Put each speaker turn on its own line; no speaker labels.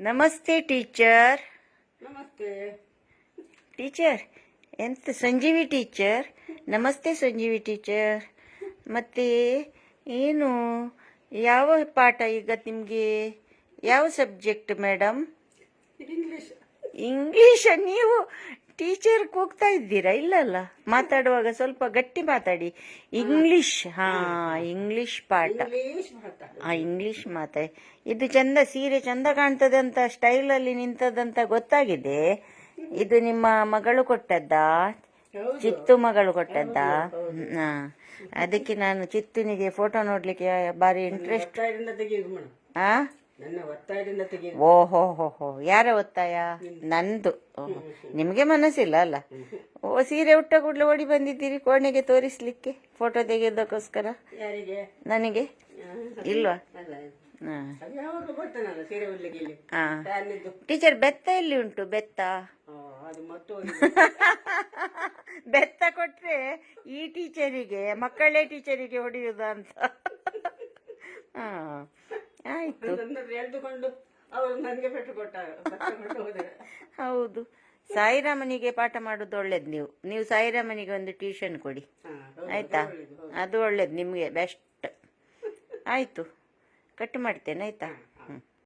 ನಮಸ್ತೆ ಟೀಚರ್.
ನಮಸ್ತೆ
ಟೀಚರ್ ಎಂತ ಸಂಜೀವಿ ಟೀಚರ್? ನಮಸ್ತೆ ಸಂಜೀವಿ ಟೀಚರ್. ಮತ್ತೆ ಏನು, ಯಾವ ಪಾಠ ಈಗ ನಿಮಗೆ? ಯಾವ ಸಬ್ಜೆಕ್ಟ್ ಮೇಡಮ್?
ಇಂಗ್ಲಿಷ್.
ಇಂಗ್ಲಿಷ್. ನೀವು ಟೀಚರ್ ಕೂಗ್ತಾ ಇದ್ದೀರಾ? ಇಲ್ಲಲ್ಲ, ಮಾತಾಡುವಾಗ ಸ್ವಲ್ಪ ಗಟ್ಟಿ ಮಾತಾಡಿ. ಇಂಗ್ಲಿಷ್. ಹಾ, ಇಂಗ್ಲಿಷ್ ಪಾಠ.
ಇಂಗ್ಲಿಷ್ ಮಾತಾಡ.
ಇಂಗ್ಲಿಷ್ ಮಾತಾಡಿ. ಇದು ಚಂದ, ಸೀರೆ ಚಂದ ಕಾಣ್ತದೆ ಅಂತ ಸ್ಟೈಲಲ್ಲಿ ನಿಂತದಂತ ಗೊತ್ತಾಗಿದೆ. ಇದು ನಿಮ್ಮ ಮಗಳು ಕೊಟ್ಟದ್ದಾ? ಚಿತ್ತು ಮಗಳು ಕೊಟ್ಟದ್ದಾ? ಹಾ, ಅದಕ್ಕೆ ನಾನು ಚಿತ್ತುನಿಗೆ ಫೋಟೋ ನೋಡ್ಲಿಕ್ಕೆ ಬಾರಿ ಇಂಟ್ರೆಸ್ಟ್.
ಒತ್ತಾಯದಿಂದ ತೆಗೆಯುದು ಮೇಡಮ್.
ಆ
ನನ್ನ ಒತ್ತಾಯದಿಂದ ತೆಗೆಯುದು.
ಓಹೋ ಹೋ ಹೋ, ಯಾರ ಒತ್ತಾಯ? ನಂದು. ಓಹೋ, ನಿಮಗೆ ಮನಸ್ಸಿಲ್ಲ ಅಲ್ಲ? ಓ, ಸೀರೆ ಉಟ್ಟ ಕೂಡಲೇ ಓಡಿ ಬಂದಿದ್ದೀರಿ ಕೋಣೆಗೆ ತೋರಿಸ್ಲಿಕ್ಕೆ ಫೋಟೋ ತೆಗೆಯೋದಕ್ಕೋಸ್ಕರ.
ಯಾರಿಗೆ?
ನನಗೆ ಇಲ್ವಾ?
ಅಲ್ಲ,
ಹಾ
ಅದು ಯಾವಾಗ ಕೊಡ್ತಾನಲ್ಲ ಸೀರೆ ಉಡ್ಲಿಕ್ಕೆ ಇಲ್ಲಿ.
ಹಾ.
ಫ್ಯಾನಿದ್ದು.
ಟೀಚರ್, ಬೆತ್ತ ಎಲ್ಲಿ ಉಂಟು? ಬೆತ್ತ
ಅದು ಮತ್ತೆ ಹೋಗಿದೆ.
ಬೆತ್ತ ಕೊಟ್ರೆ ಈ ಟೀಚರಿಗೆ, ಮಕ್ಕಳೇ ಟೀಚರಿಗೆ ಹೊಡೆಯುದ ಅಂತ. ಹಾ, ಆಯ್ತು.
ನನ್ನನ್ನು ಎಳೆದುಕೊಂಡು ಅವರು ನನಗೆ ಪೆಟ್ಟು ಕೊಟ್ಟು ಹೋದರೆ.
ಹೌದು, ಸಾಯಿರಾಮನಿಗೆ ಪಾಠ ಮಾಡೋದು ಒಳ್ಳೇದು. ನೀವು ಸಾಯಿರಾಮನಿಗೆ ಒಂದು ಟ್ಯೂಷನ್ ಕೊಡಿ, ಆಯ್ತಾ? ಅದು ಒಳ್ಳೇದು, ನಿಮಗೆ ಬೆಸ್ಟ್. ಆಯ್ತು, ಕಟ್ ಮಾಡ್ತೇನೆ, ಆಯ್ತಾ?